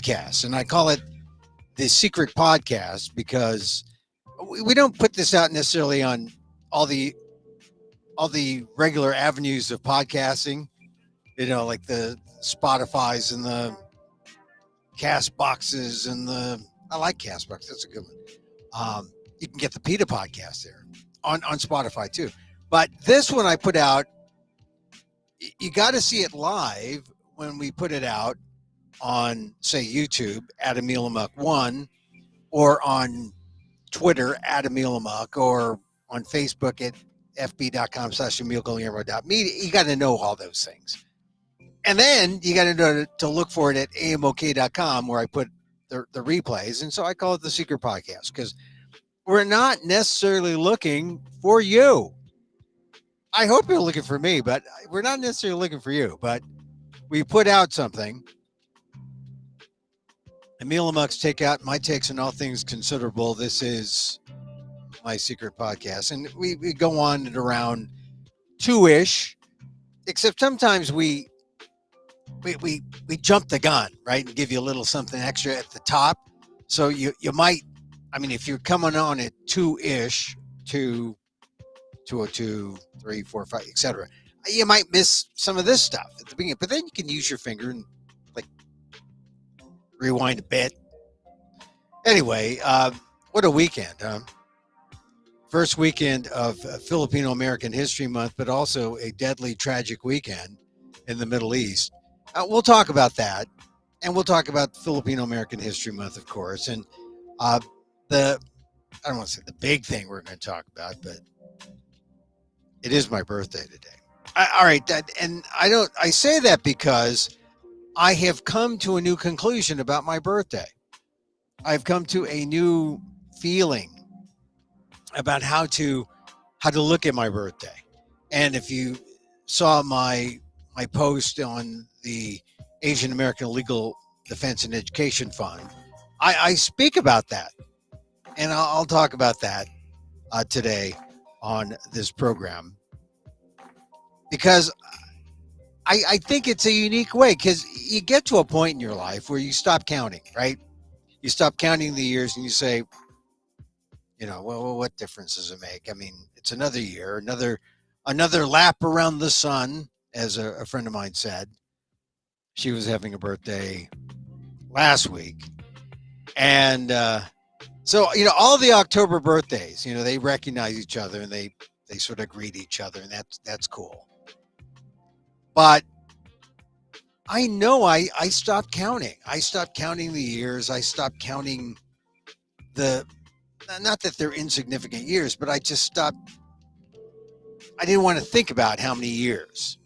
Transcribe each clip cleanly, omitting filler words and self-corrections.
podcast, and I call it the secret podcast because we don't put this out necessarily on all the all the regular avenues of podcasting. Like the Spotify's and the cast boxes and the I like cast box. That's a good one. You can get the PETA podcast there on Spotify too. But this one I put out, you got to see it live when we put it out on, say, YouTube at Emil Amok 1, or on Twitter at Emil Amok, or on Facebook at fb.com/EmilGuillermo.media. You got to know all those things. And then you got to know to look for it at amok.com, where I put the replays. And so I call it the secret podcast because we're not necessarily looking for you. I hope you're looking for me, but we're not necessarily looking for you. But we put out something. Emil Amok's Takeout, my takes on all things considerable. This is my secret podcast. And we go on at around 2-ish, except sometimes we jump the gun, right, and give you a little something extra at the top. So you might, if you're coming on at 2-ish, 202, 3, 4, 5, etc., you might miss some of this stuff at the beginning. But then you can use your finger and rewind a bit. Anyway, what a weekend, huh? First weekend of Filipino American History Month, but also a deadly, tragic weekend in the Middle East. We'll talk about that, and we'll talk about Filipino American History Month, of course. And I don't want to say the big thing we're going to talk about, but it is my birthday today. All right, I say that because I have come to a new conclusion about my birthday. I've come to a new feeling about how to look at my birthday. And if you saw my post on the Asian American Legal Defense and Education Fund, I speak about that. And I'll talk about that today on this program, because I think it's a unique way, because you get to a point in your life where you stop counting, right? You stop counting the years and you say, well, what difference does it make? It's another year, another lap around the sun, as a friend of mine said. She was having a birthday last week. And so, all the October birthdays, they recognize each other and they sort of greet each other, and that's cool. But I know I stopped counting. I stopped counting the years. I stopped counting not that they're insignificant years, but I just stopped. I didn't want to think about how many years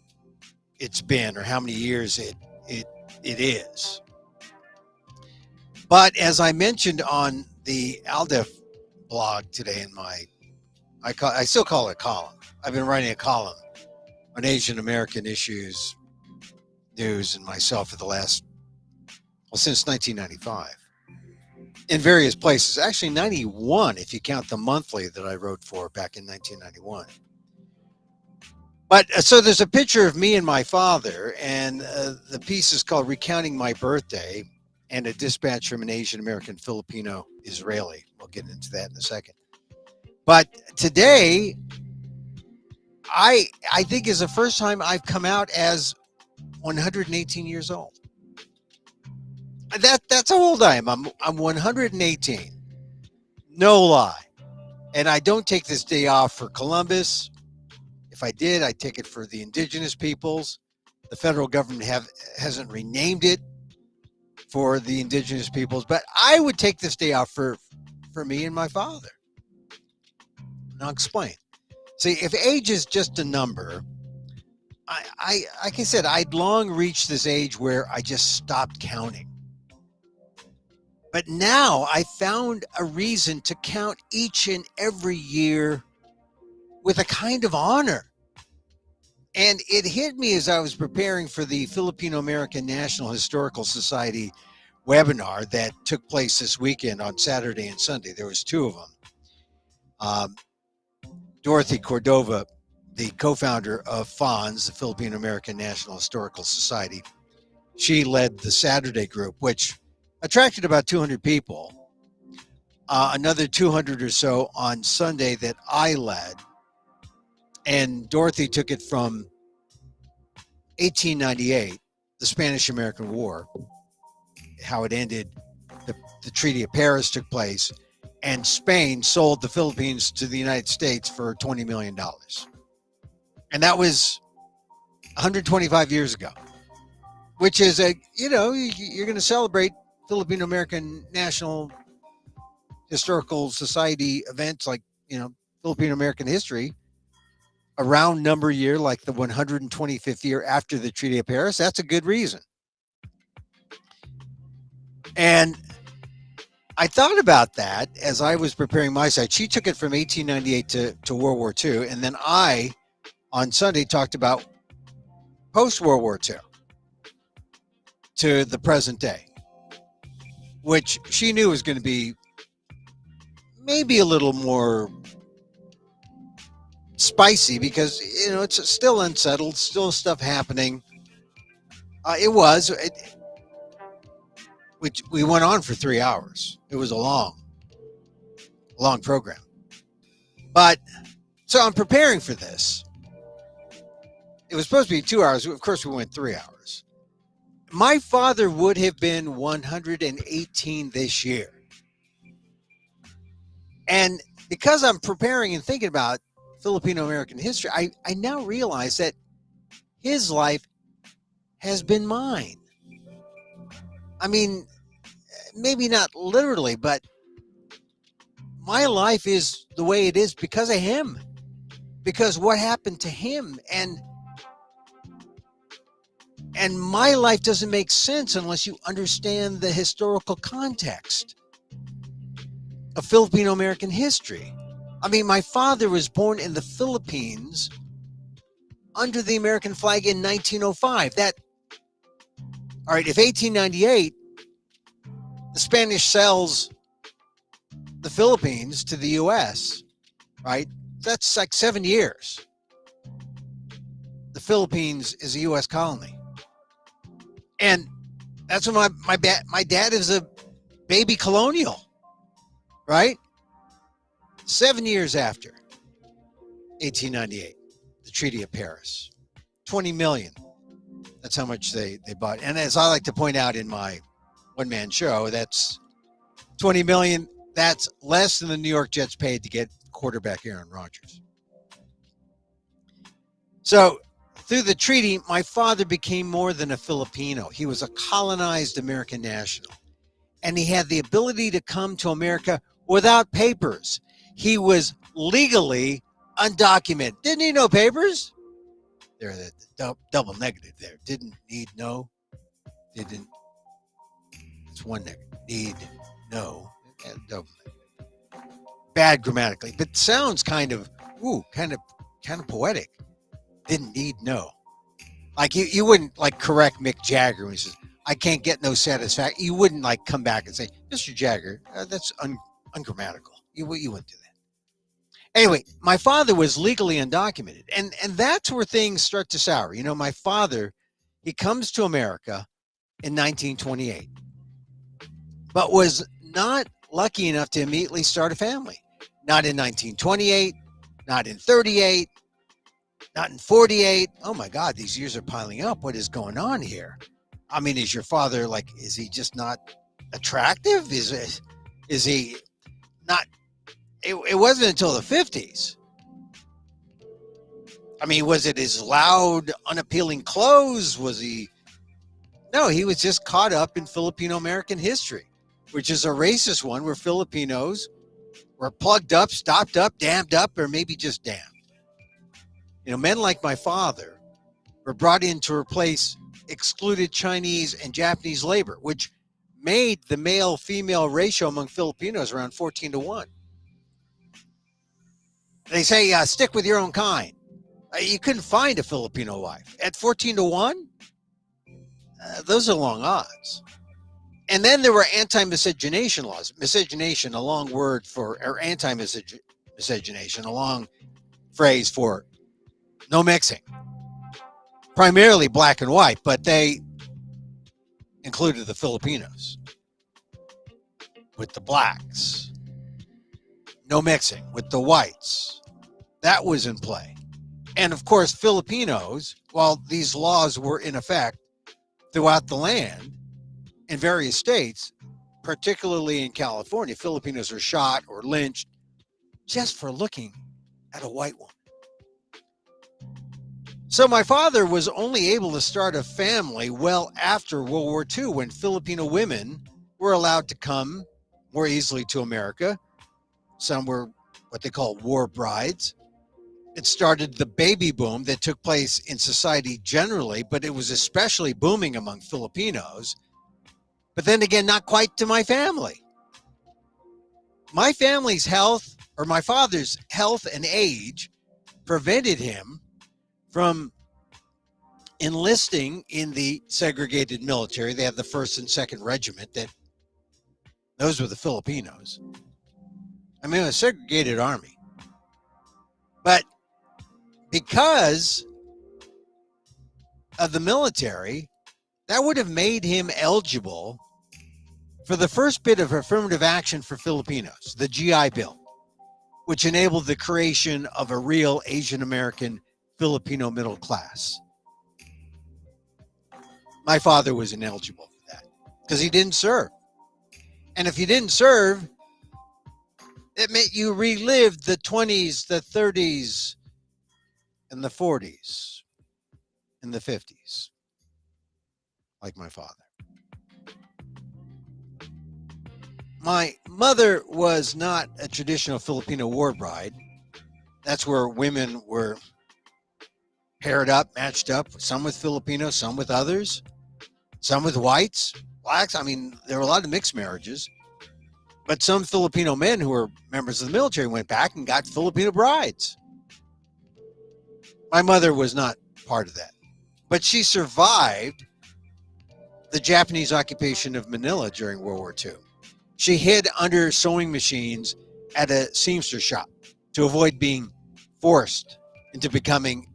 it's been or how many years it is. But as I mentioned on the Aldef blog today in I still call it a column. I've been writing a column on Asian American issues, news, and myself for since 1995, in various places. Actually, 91 if you count the monthly that I wrote for back in 1991. But so there's a picture of me and my father, and the piece is called "Recounting My Birthday," and a dispatch from an Asian American Filipino Israeli. We'll get into that in a second. But today, I think is the first time I've come out as 118 years old. That's how old I am. I'm 118. No lie. And I don't take this day off for Columbus. If I did, I'd take it for the indigenous peoples. The federal government hasn't renamed it for the indigenous peoples, but I would take this day off for me and my father. And I'll explain. See, if age is just a number, I like I said, I'd long reached this age where I just stopped counting. But now I found a reason to count each and every year with a kind of honor. And it hit me as I was preparing for the Filipino American National Historical Society webinar that took place this weekend on Saturday and Sunday. There was 2 of them. Dorothy Cordova, the co-founder of FONS, the Filipino American National Historical Society, she led the Saturday group, which attracted about 200 people, another 200 or so on Sunday that I led. And Dorothy took it from 1898, the Spanish American War, how it ended. The Treaty of Paris took place, and Spain sold the Philippines to the United States for $20 million. And that was 125 years ago, which is you're going to celebrate Filipino American National Historical Society events like, Filipino American history, a round number year like the 125th year after the Treaty of Paris. That's a good reason. And I thought about that as I was preparing my side. She took it from 1898 to World War II. And then I, on Sunday, talked about post-World War II to the present day, which she knew was going to be maybe a little more spicy because, it's still unsettled, still stuff happening. Which we went on for 3 hours. It was a long program. But so I'm preparing for this. It was supposed to be 2 hours. Of course, we went 3 hours. My father would have been 118 this year. And because I'm preparing and thinking about Filipino American history, I now realize that his life has been mine. I mean, maybe not literally, but my life is the way it is because of him, because what happened to him. And my life doesn't make sense unless you understand the historical context of Filipino American history. I mean, my father was born in the Philippines under the American flag in 1905. All right, if 1898, the Spanish sells the Philippines to the U.S., right? That's like 7 years. The Philippines is a U.S. colony. And that's when my dad is a baby colonial, right? 7 years after 1898, the Treaty of Paris, 20 million. That's how much they bought. And as I like to point out in my one-man show, that's 20 million. That's less than the New York Jets paid to get quarterback Aaron Rodgers. So through the treaty, my father became more than a Filipino. He was a colonized American national. And he had the ability to come to America without papers. He was legally undocumented. Didn't need no papers. There, the double negative there. Didn't need no. Didn't. It's one negative. Need no. Double negative. Bad grammatically, but sounds kind of poetic. Didn't need no. Like you wouldn't like correct Mick Jagger when he says, "I can't get no satisfaction." You wouldn't like come back and say, "Mr. Jagger, that's ungrammatical." You wouldn't do that. Anyway, my father was legally undocumented, and that's where things start to sour. My father, he comes to America in 1928, but was not lucky enough to immediately start a family. Not in 1928, not in 38, not in 48. Oh my God, these years are piling up. What is going on here? I mean, is your father is he just not attractive? Is he not? It wasn't until the 50s. I mean, was it his loud, unappealing clothes? Was he? No, he was just caught up in Filipino American history, which is a racist one where Filipinos were plugged up, stopped up, damned up, or maybe just damned. Men like my father were brought in to replace excluded Chinese and Japanese labor, which made the male-female ratio among Filipinos around 14-1. They say, stick with your own kind. You couldn't find a Filipino wife. At 14-1, those are long odds. And then there were anti-miscegenation laws. Miscegenation, a long word or anti-miscegenation, a long phrase for no mixing. Primarily black and white, but they included the Filipinos. with the blacks. No mixing with the whites. That was in play. And of course, Filipinos, while these laws were in effect throughout the land in various states, particularly in California, Filipinos are shot or lynched just for looking at a white woman. So my father was only able to start a family well after World War II, when Filipino women were allowed to come more easily to America. Some were what they call war brides. It started the baby boom that took place in society generally, but it was especially booming among Filipinos. But then again, not quite to my family. My family's health, or my father's health and age, prevented him from enlisting in the segregated military. They have the 1st and 2nd Regiment. Those were the Filipinos. I mean, it was a segregated army. But because of the military, that would have made him eligible for the first bit of affirmative action for Filipinos, the GI Bill, which enabled the creation of a real Asian American Filipino middle class. My father was ineligible for that because he didn't serve. And if you didn't serve, it meant you relived the 20s, the 30s, and the 40s, and the 50s, like my father. My mother was not a traditional Filipino war bride. That's where women were paired up, matched up, some with Filipinos, some with others, some with whites, blacks. I mean, there were a lot of mixed marriages. But some Filipino men who were members of the military went back and got Filipino brides. My mother was not part of that. But she survived the Japanese occupation of Manila during World War II. She hid under sewing machines at a seamstress shop to avoid being forced into becoming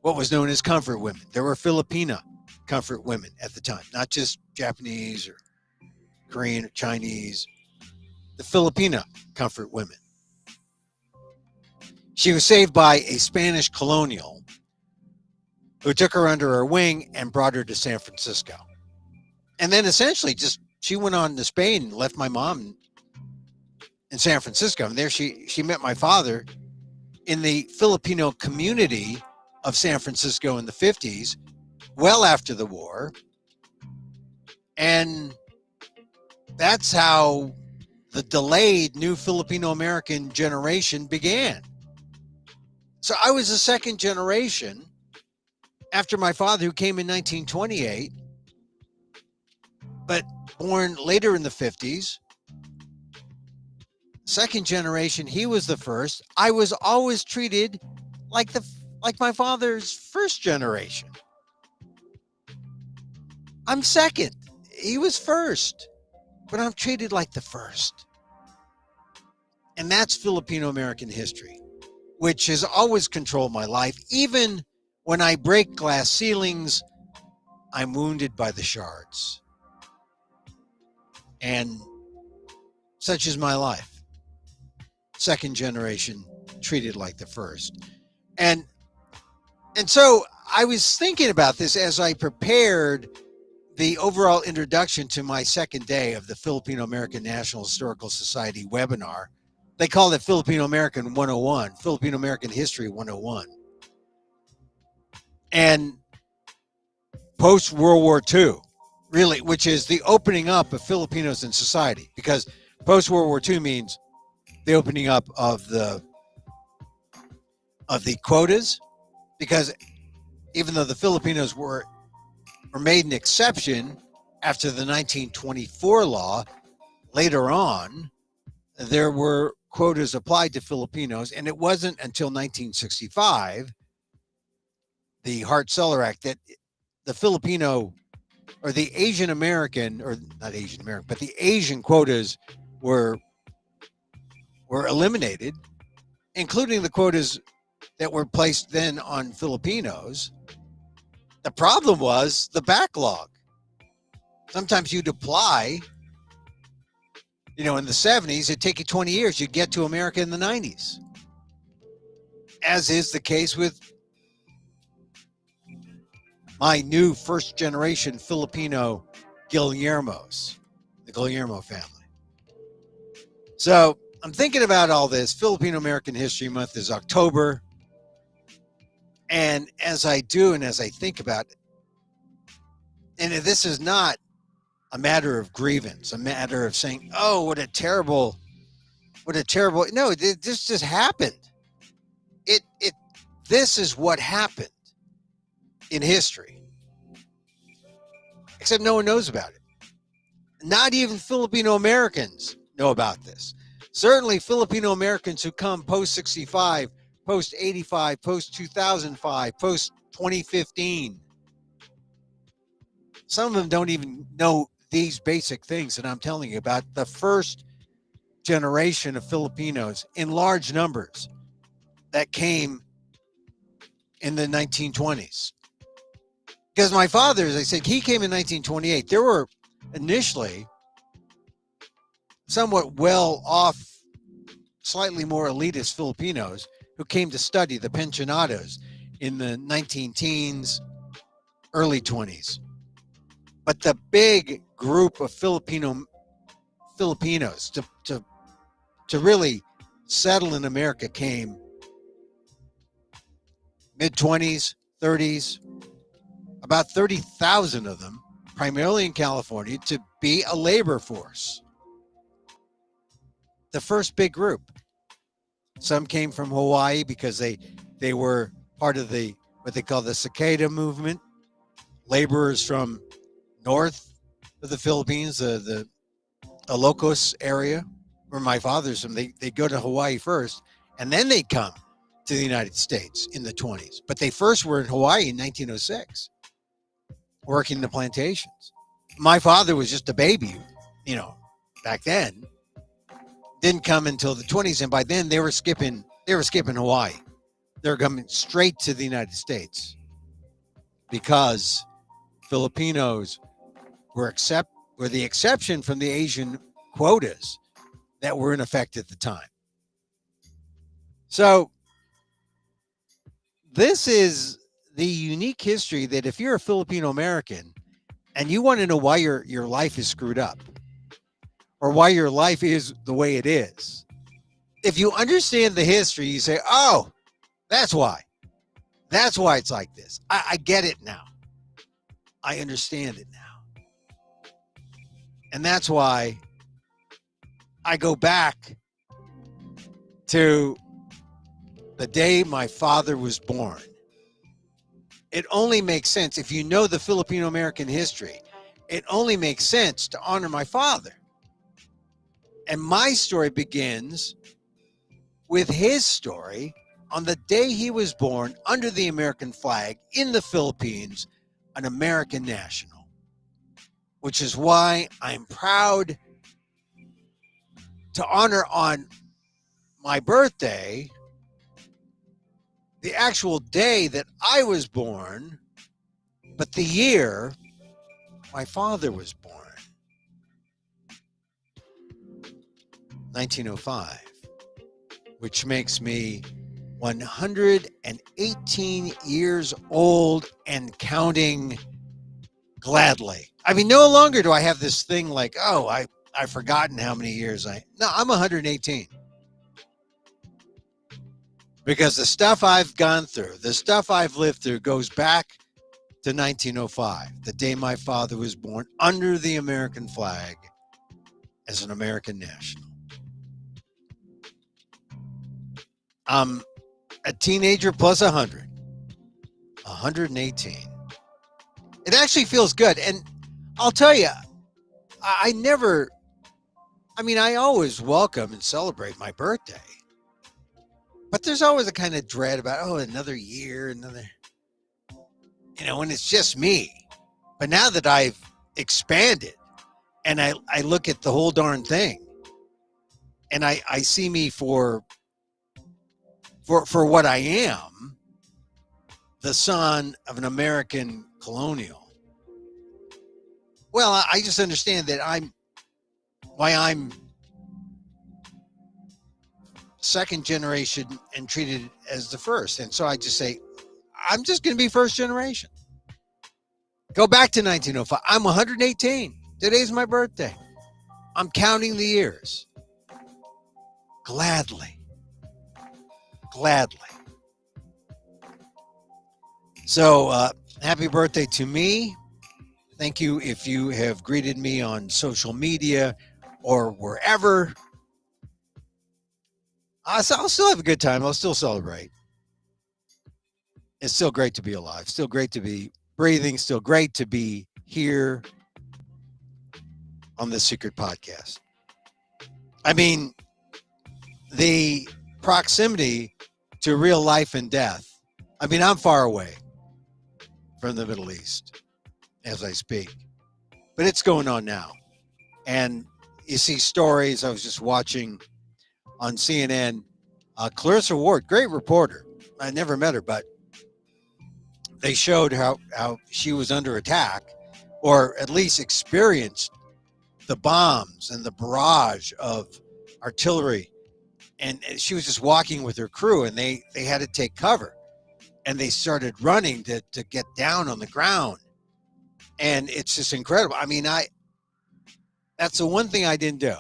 what was known as comfort women. There were Filipina comfort women at the time, not just Japanese or Korean or Chinese, the Filipina comfort women. She was saved by a Spanish colonial who took her under her wing and brought her to San Francisco. And then essentially she went on to Spain and left my mom in San Francisco. And there she met my father in the Filipino community of San Francisco in the 50s, well after the war. And that's how the delayed new Filipino American generation began. So I was a second generation after my father, who came in 1928, but born later in the 50s. Second generation, he was the first. I was always treated like my father's first generation. I'm second. He was first, but I'm treated like the first. And that's Filipino American history, which has always controlled my life. Even when I break glass ceilings, I'm wounded by the shards. And such is my life. Second generation, treated like the first. And so I was thinking about this as I prepared the overall introduction to my second day of the Filipino American National Historical Society webinar. They call it Filipino American 101, Filipino American History 101. And post-World War II, really, which is the opening up of Filipinos in society, because post-World War II means the opening up of the quotas, because even though the Filipinos were made an exception after the 1924 law, later on, there were quotas applied to Filipinos, and it wasn't until 1965, the Hart-Celler Act, that the Filipino or the Asian American, or not Asian American, but the Asian quotas were eliminated, including the quotas that were placed then on Filipinos. The problem was the backlog. Sometimes you'd apply You know, in the 70s, it'd take you 20 years. You'd get to America in the 90s, as is the case with my new first generation Filipino Guillermos, the Guillermo family. So I'm thinking about all this. Filipino American History Month is October. And as I do and as I think about it, and this is not a matter of grievance, a matter of saying, oh, what a terrible, no, this just happened. This is what happened in history. Except no one knows about it. Not even Filipino Americans know about this. Certainly Filipino Americans who come post 65, post 85, post 2005, post 2015. Some of them don't even know these basic things that I'm telling you about. The first generation of Filipinos in large numbers that came in the 1920s. Because my father, as I said, he came in 1928. There were initially somewhat well-off, slightly more elitist Filipinos who came to study, the pensionados, in the 19-teens, early 20s. But the big group of Filipinos to really settle in America came mid-20s, 30s, about 30,000 of them, primarily in California, to be a labor force. The first big group. Some came from Hawaii because they were part of the what they call the cicada movement. Laborers from north of the Philippines, the Ilocos area, where my father's from. They go to Hawaii first, and then they come to the United States in the 20s. But they first were in Hawaii in 1906, working the plantations. My father was just a baby, back then. Didn't come until the 20s, and by then they were skipping Hawaii. They were coming straight to the United States because Filipinos were the exception from the Asian quotas that were in effect at the time. So this is the unique history that if you're a Filipino American and you want to know why your life is screwed up or why your life is the way it is, if you understand the history, you say, oh, that's why. That's why it's like this. I get it now. I understand it now. And that's why I go back to the day my father was born. It only makes sense if you know the Filipino American history. It only makes sense to honor my father. And my story begins with his story on the day he was born under the American flag in the Philippines, an American national, which is why I'm proud to honor on my birthday the actual day that I was born, but the year my father was born, 1905, which makes me 118 years old and counting gladly. I mean, no longer do I have this thing like, oh, I've forgotten how many years no, I'm 118. Because the stuff I've gone through, the stuff I've lived through goes back to 1905, the day my father was born under the American flag as an American national. I'm a teenager plus 118. It actually feels good. And I'll tell you, I always welcome and celebrate my birthday. But there's always a kind of dread about, another year, when it's just me. But now that I've expanded and I look at the whole darn thing and I see me for what I am, the son of an American colonial. Well, I just understand that I'm second generation and treated as the first. And so I just say, I'm just going to be first generation. Go back to 1905. I'm 118. Today's my birthday. I'm counting the years. Gladly. So happy birthday to me. Thank you if you have greeted me on social media or wherever. I'll still have a good time. I'll still celebrate. It's still great to be alive. Still great to be breathing. Still great to be here on the Secret Podcast. I mean, the proximity to real life and death. I mean, I'm far away from the Middle East as I speak, but it's going on now. And you see stories. I was just watching on CNN, Clarissa Ward, great reporter. I never met her, but they showed how she was under attack, or at least experienced the bombs and the barrage of artillery. And she was just walking with her crew, and they had to take cover. And they started running to get down on the ground. And it's just incredible. I mean, that's the one thing I didn't do.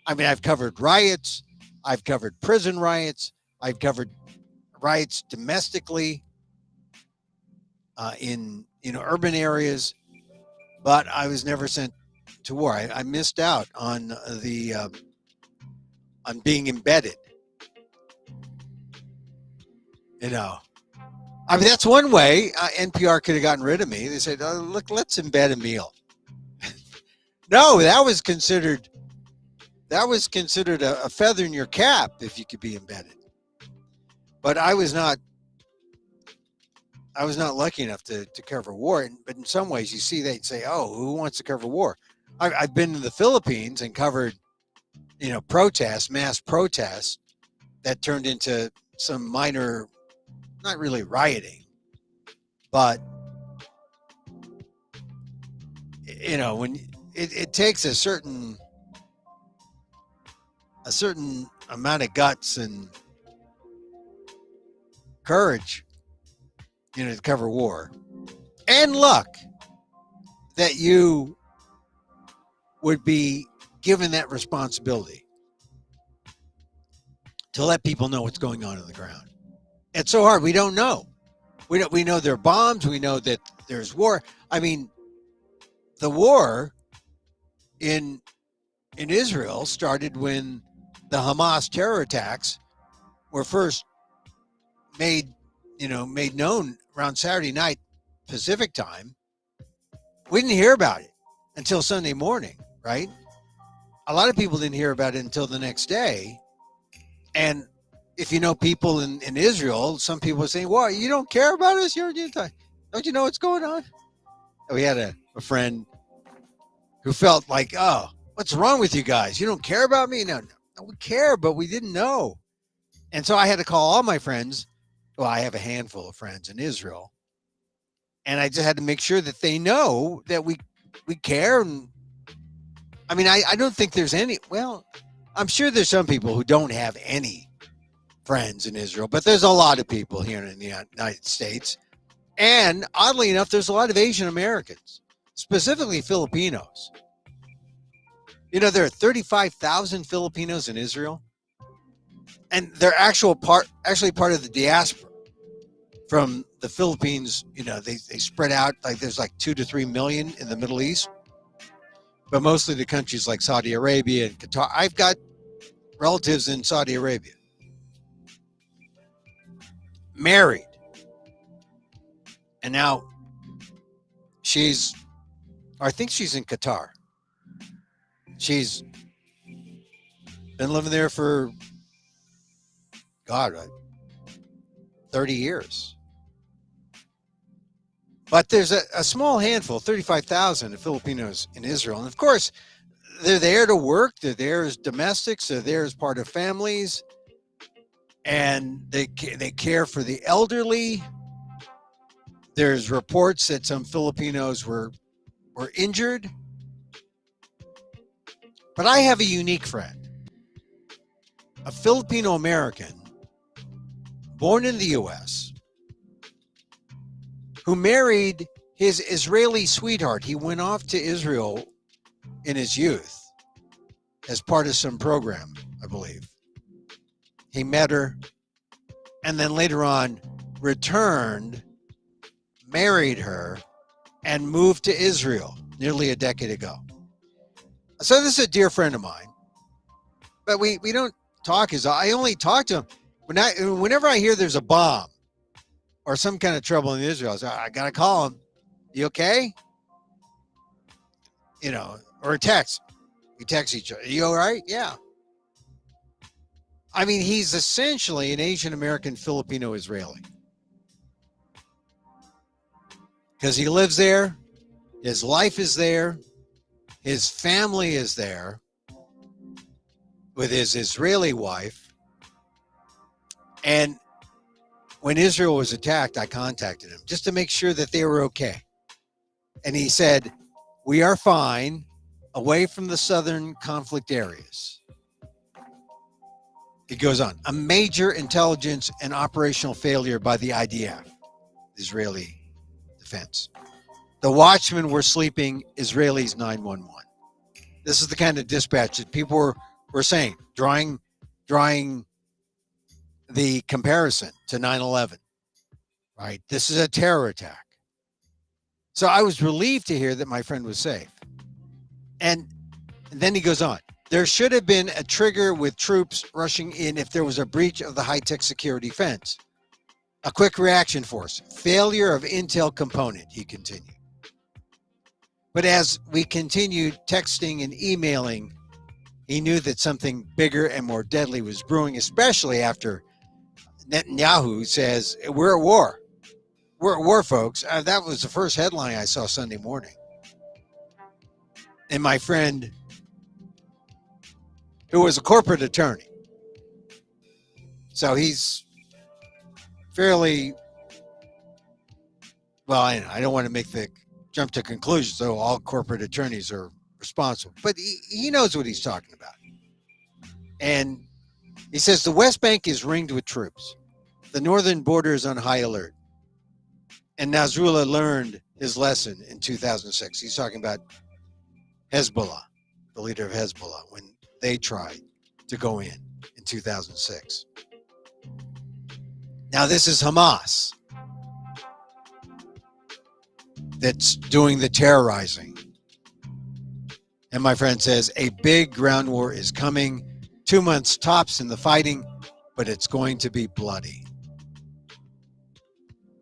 I mean, I've covered riots. I've covered prison riots. I've covered riots domestically in urban areas, but I was never sent to war. I missed out on on being embedded. I mean, that's one way NPR could have gotten rid of me. They said, oh, look, let's embed Emil. No, that was considered a feather in your cap if you could be embedded. But I was not lucky enough to cover war. But in some ways, you see, they'd say, oh, who wants to cover war? I've been in the Philippines and covered, mass protests that turned into some minor, not really rioting, but, when it takes a certain amount of guts and courage, to cover war, and luck that you would be given that responsibility to let people know what's going on the ground. It's so hard. We don't know. We know there are bombs. We know that there's war. I mean, the war in Israel started when the Hamas terror attacks were first made known around Saturday night Pacific time. We didn't hear about it until Sunday morning, right? A lot of people didn't hear about it until the next day. And if you know people in Israel, some people are saying, well, you don't care about us? Don't you know what's going on? We had a friend who felt like, oh, what's wrong with you guys? You don't care about me? No, we care, but we didn't know. And so I had to call all my friends. Well, I have a handful of friends in Israel. And I just had to make sure that they know that we care. And I mean, I don't think there's any, well, I'm sure there's some people who don't have any friends in Israel, but there's a lot of people here in the United States. And oddly enough, there's a lot of Asian Americans, specifically Filipinos. There are 35,000 Filipinos in Israel, and they're actually part of the diaspora from the Philippines. They spread out, like there's like 2 to 3 million in the Middle East, but mostly the countries like Saudi Arabia and Qatar. I've got relatives in Saudi Arabia, married, and now I think she's in Qatar. She's been living there for 30 years. But there's a small handful, 35,000 of Filipinos in Israel. And of course, they're there to work. They're there as domestics. They're there as part of families. And they care for the elderly. There's reports that some Filipinos were injured. But I have a unique friend. a Filipino American born in the U.S. who married his Israeli sweetheart. He went off to Israel in his youth as part of some program, I believe. He met her and then later on returned, married her, and moved to Israel nearly a decade ago. So this is a dear friend of mine, but we don't talk as I only talk to him whenever I hear there's a bomb or some kind of trouble in Israel. So I gotta call him. You okay? You know, or a text. We text each other. You all right? Yeah. I mean, he's essentially an Asian American Filipino Israeli because he lives there. His life is there. His family is there with his Israeli wife. And when Israel was attacked, I contacted him just to make sure that they were okay. And he said, we are fine away from the southern conflict areas. It goes on. A major intelligence and operational failure by the IDF, Israeli defense. The watchmen were sleeping, Israelis 911. This is the kind of dispatch that people were saying, drawing the comparison to 9/11, right? This is a terror attack. So I was relieved to hear that my friend was safe. And then he goes on. There should have been a trigger with troops rushing in if there was a breach of the high-tech security fence. A quick reaction force. Failure of intel component, he continued. But as we continued texting and emailing, he knew that something bigger and more deadly was brewing, especially after Netanyahu says, we're at war. We're at war, folks. That was the first headline I saw Sunday morning. And my friend, who was a corporate attorney, so he's fairly, well, I don't want to make the jump to conclusions, though all corporate attorneys are responsible, but he knows what he's talking about. And he says the West Bank is ringed with troops. The northern border is on high alert. And Nasrallah learned his lesson in 2006. He's talking about Hezbollah, the leader of Hezbollah, when they tried to go in 2006. Now this is Hamas that's doing the terrorizing. And my friend says a big ground war is coming. 2 months tops in the fighting, but it's going to be bloody.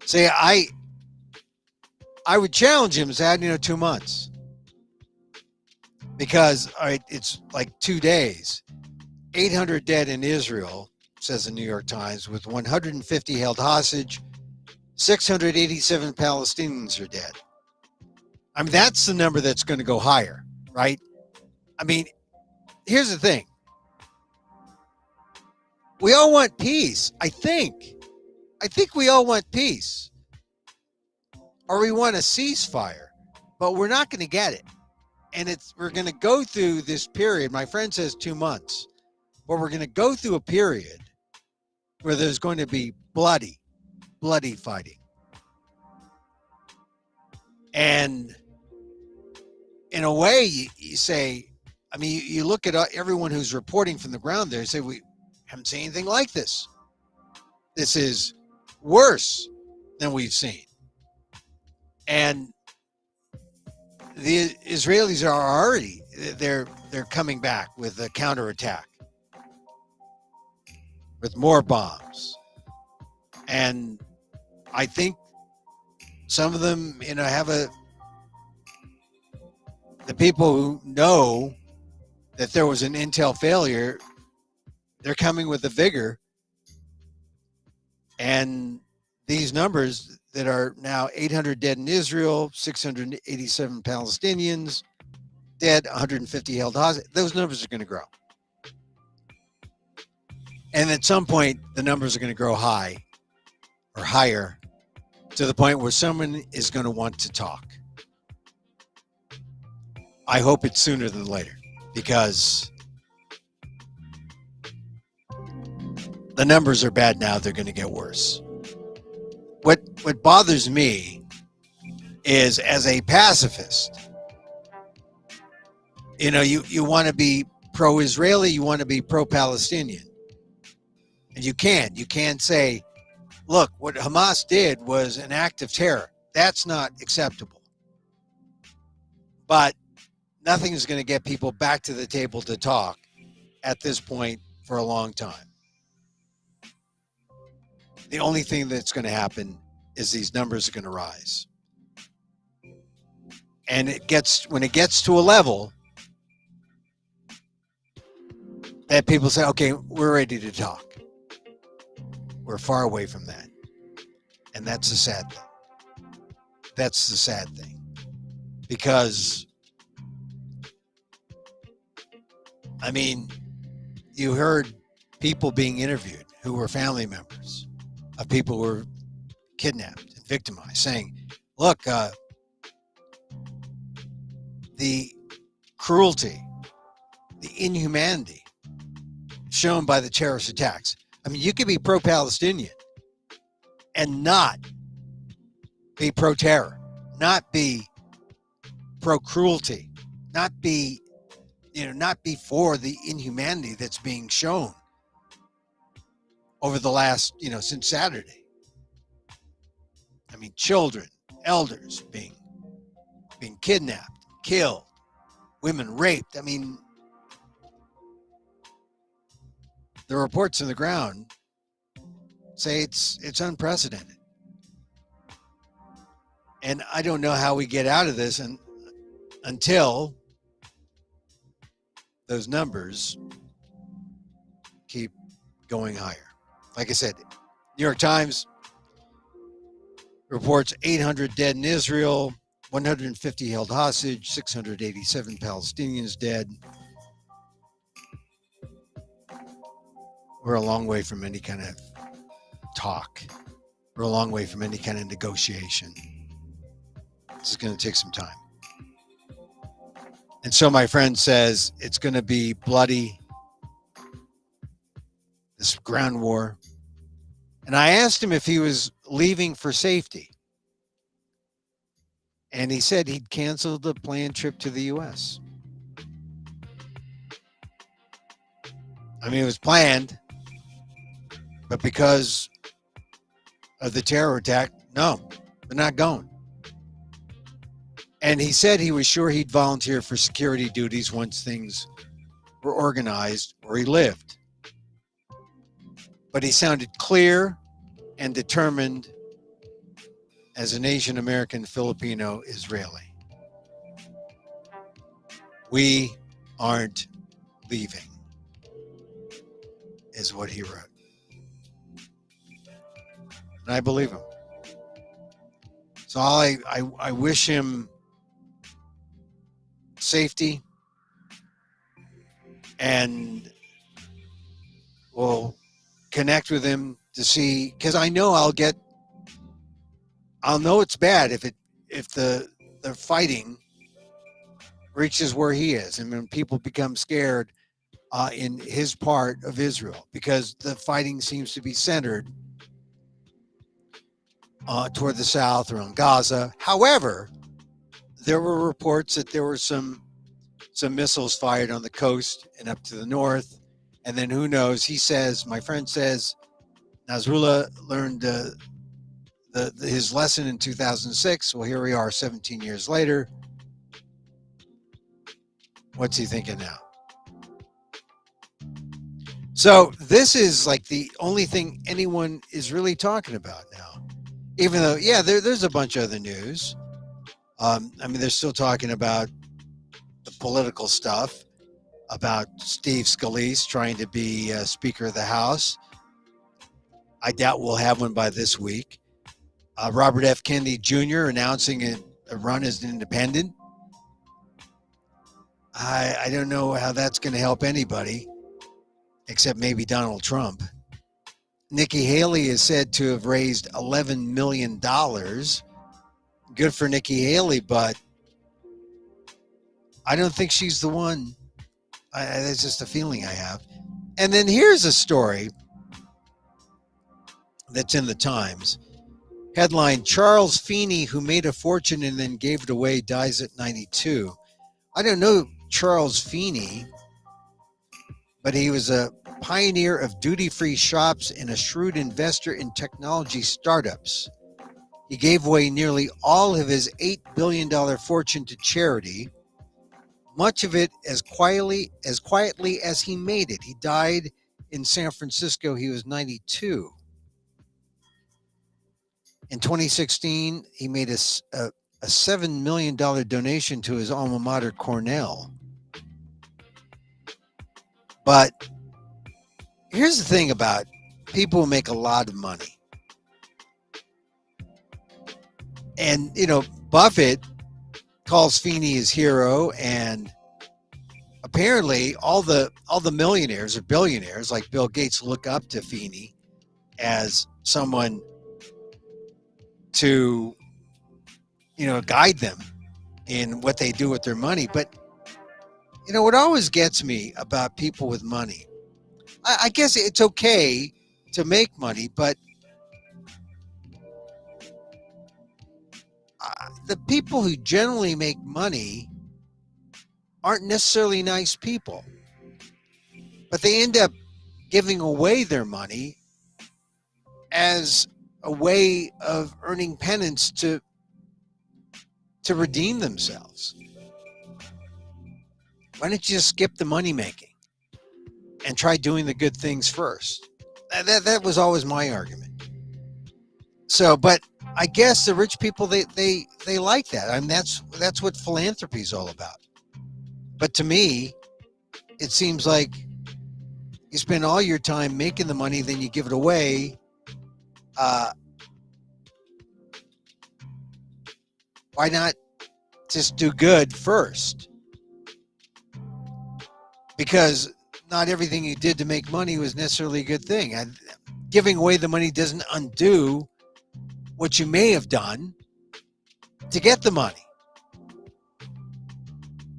See, I would challenge him to add, 2 months. Because it's like 2 days. 800 dead in Israel, says the New York Times, with 150 held hostage. 687 Palestinians are dead. I mean, that's the number that's going to go higher, right? I mean, here's the thing. We all want peace, I think. I think we all want peace. Or we want a ceasefire, but we're not going to get it. And we're going to go through this period. My friend says 2 months, but we're going to go through a period where there's going to be bloody fighting. And in a way, you say, I mean, you look at everyone who's reporting from the ground there and say, we haven't seen anything like this. This is worse than we've seen. And the Israelis are already, they're coming back with a counterattack, with more bombs. And I think some of them, have the people who know that there was an intel failure, they're coming with the vigor. And these numbers that are now 800 dead in Israel, 687 Palestinians dead, 150 held hostage, those numbers are going to grow. And at some point, the numbers are going to grow high or higher to the point where someone is going to want to talk. I hope it's sooner than later, because the numbers are bad now. They're going to get worse. What bothers me is, as a pacifist, you want to be pro-Israeli, you want to be pro-Palestinian, and you can't say, look, what Hamas did was an act of terror. That's not acceptable. But nothing is going to get people back to the table to talk at this point for a long time. The only thing that's going to happen is these numbers are going to rise. And when it gets to a level that people say, okay, we're ready to talk. We're far away from that. And that's the sad thing. That's the sad thing. Because, I mean, you heard people being interviewed who were family members of people who were kidnapped and victimized saying, look, the cruelty, the inhumanity shown by the terrorist attacks. I mean, you could be pro-Palestinian and not be pro-terror, not be pro-cruelty, not be for the inhumanity that's being shown over the last, since Saturday. I mean, children, elders being kidnapped, killed, women raped. I mean, the reports on the ground say it's unprecedented. And I don't know how we get out of this until those numbers keep going higher. Like I said, New York Times reports 800 dead in Israel, 150 held hostage, 687 Palestinians dead. We're a long way from any kind of talk. We're a long way from any kind of negotiation. This is going to take some time. And so my friend says it's going to be bloody, this ground war. And I asked him if he was leaving for safety. And he said he'd canceled the planned trip to the U.S. I mean, it was planned, but because of the terror attack, no, they're not going. And he said he was sure he'd volunteer for security duties once things were organized where he lived. But he sounded clear and determined as an Asian American, Filipino, Israeli. We aren't leaving, is what he wrote. And I believe him. So I wish him safety, and we'll connect with him to see, because I know I'll know it's bad if the fighting reaches where he is, and when people become scared in his part of Israel, because the fighting seems to be centered toward the south around Gaza. However, there were reports that there were some missiles fired on the coast and up to the north, and then who knows? He says, my friend says, Nasrallah learned his lesson in 2006. Well, here we are 17 years later. What's he thinking now? So this is like the only thing anyone is really talking about now. Even though, yeah, there's a bunch of other news. I mean, they're still talking about the political stuff, about Steve Scalise trying to be Speaker of the House. I doubt we'll have one by this week. Robert F. Kennedy Jr. announcing a run as an independent. I don't know how that's going to help anybody, except maybe Donald Trump. Nikki Haley is said to have raised $11 million. Good for Nikki Haley, but I don't think she's the one. That's just a feeling I have. And then here's a story that's in the Times. Headline: Charles Feeney, who made a fortune and then gave it away, dies at 92. I don't know Charles Feeney, but he was a pioneer of duty-free shops and a shrewd investor in technology startups. He gave away nearly all of his $8 billion fortune to charity, much of it as quietly as he made it. He died in San Francisco. He was 92. In 2016, he made a $7 million donation to his alma mater, Cornell. But here's the thing about people who make a lot of money. And, Buffett calls Feeney his hero, and apparently all the millionaires or billionaires like Bill Gates look up to Feeney as someone to guide them in what they do with their money. But what always gets me about people with money, I guess it's okay to make money, but the people who generally make money aren't necessarily nice people, but they end up giving away their money as a way of earning penance to redeem themselves. Why don't you just skip the money making and try doing the good things first? That was always my argument. So, but I guess the rich people, they like that. I mean, that's what philanthropy is all about. But to me, it seems like you spend all your time making the money, then you give it away. Why not just do good first? Because not everything you did to make money was necessarily a good thing. And giving away the money doesn't undo what you may have done to get the money.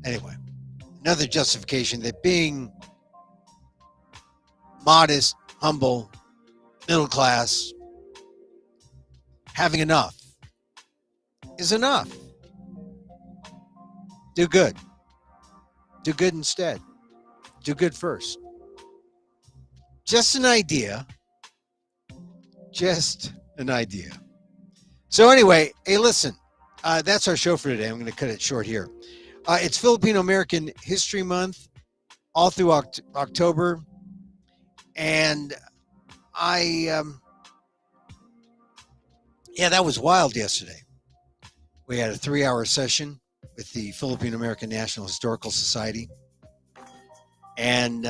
Anyway, another justification that being modest, humble, middle class, having enough is enough. Do good. Do good instead. Do good first. Just an idea. Just an idea. So anyway, hey, listen, that's our show for today. I'm going to cut it short here. It's Filipino American History Month all through October. And that was wild yesterday. We had a 3-hour session with the Filipino American National Historical Society. And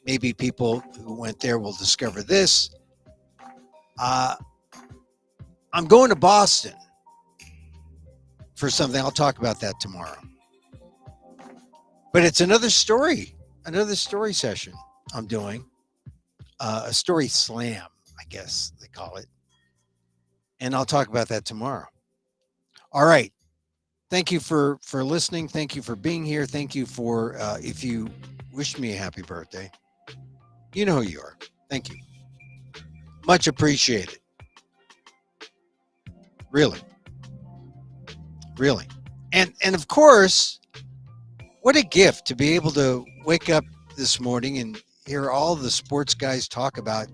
maybe people who went there will discover this. I'm going to Boston for something. I'll talk about that tomorrow. But it's another story session I'm doing. A story slam, I guess they call it. And I'll talk about that tomorrow. All right. Thank you for listening. Thank you for being here. Thank you for, if you wished me a happy birthday, you know who you are. Thank you. Much appreciated. Really. Really. And of course, what a gift to be able to wake up this morning and hear all the sports guys talk about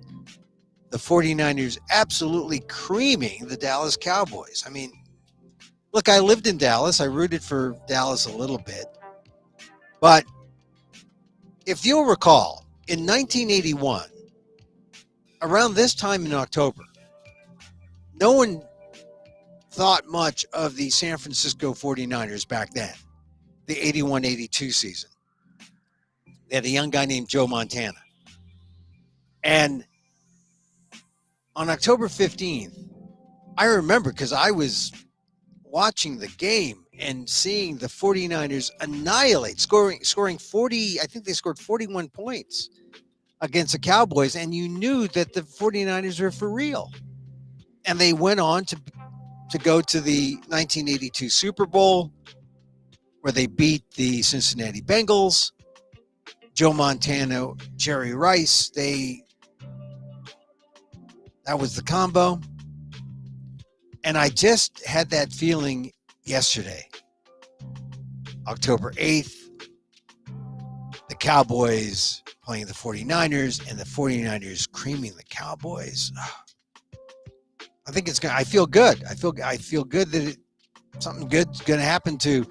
the 49ers absolutely creaming the Dallas Cowboys. I mean, look, I lived in Dallas. I rooted for Dallas a little bit. But if you'll recall, in 1981, around this time in October, no one thought much of the San Francisco 49ers back then, the 81-82 season. They had a young guy named Joe Montana. And on October 15th, I remember because I was watching the game and seeing the 49ers annihilate, scoring 40, I think they scored 41 points against the Cowboys, and you knew that the 49ers were for real. And they went on to go to the 1982 Super Bowl, where they beat the Cincinnati Bengals. Joe Montana, Jerry Rice, they That was the combo. And I just had that feeling yesterday, October 8th, the Cowboys playing the 49ers and the 49ers creaming the Cowboys. I think it's going to, I feel good. I feel good that something good's going to happen to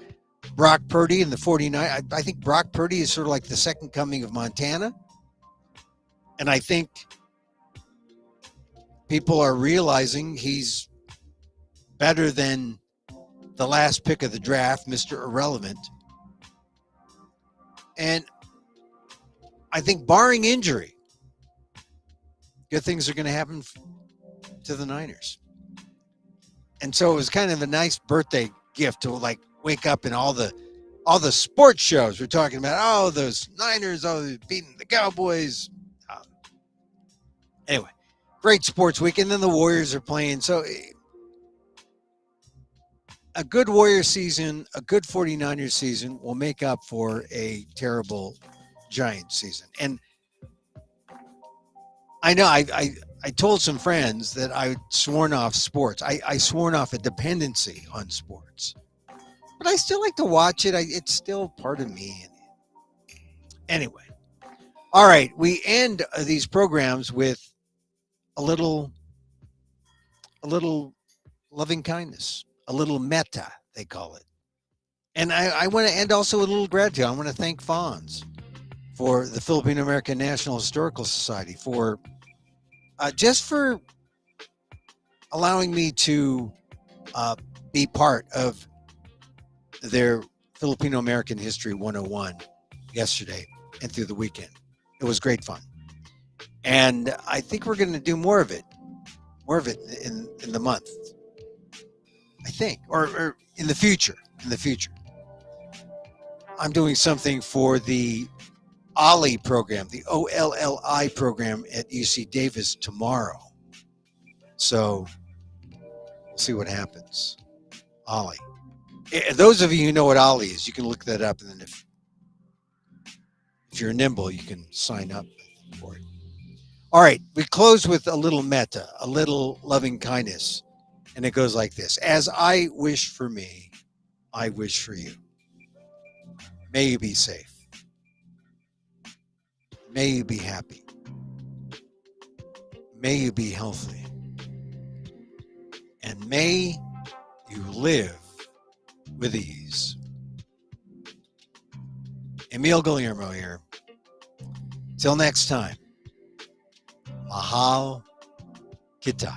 Brock Purdy and the 49ers. I think Brock Purdy is sort of like the second coming of Montana. And I think people are realizing he's better than the last pick of the draft, Mr. Irrelevant. And I think barring injury, good things are going to happen to the Niners. And so it was kind of a nice birthday gift to like wake up and all the sports shows we're talking about. Oh, those Niners, oh, beating the Cowboys. Anyway, great sports week. And then the Warriors are playing. So a good Warriors season, a good 49ers season will make up for a terrible Giants season. And I know I told some friends that I'd sworn off sports. I sworn off a dependency on sports. But I still like to watch it. It's still part of me. Anyway. All right. We end these programs with a little loving kindness, a little metta, they call it. And I want to end also with a little gratitude. I want to thank Fonz for the Filipino American National Historical Society for just for allowing me to be part of their Filipino American History 101 yesterday and through the weekend. It was great fun. And I think we're going to do more of it in the month, I think, or in the future. I'm doing something for the OLLI program, the OLLI program at UC Davis tomorrow. So we'll see what happens. OLLI. Those of you who know what OLLI is, you can look that up. And then if you're nimble, you can sign up for it. All right. We close with a little metta, a little loving kindness. And it goes like this. As I wish for me, I wish for you. May you be safe. May you be happy. May you be healthy. And may you live with ease. Emil Guillermo here. Till next time. Mahal kita.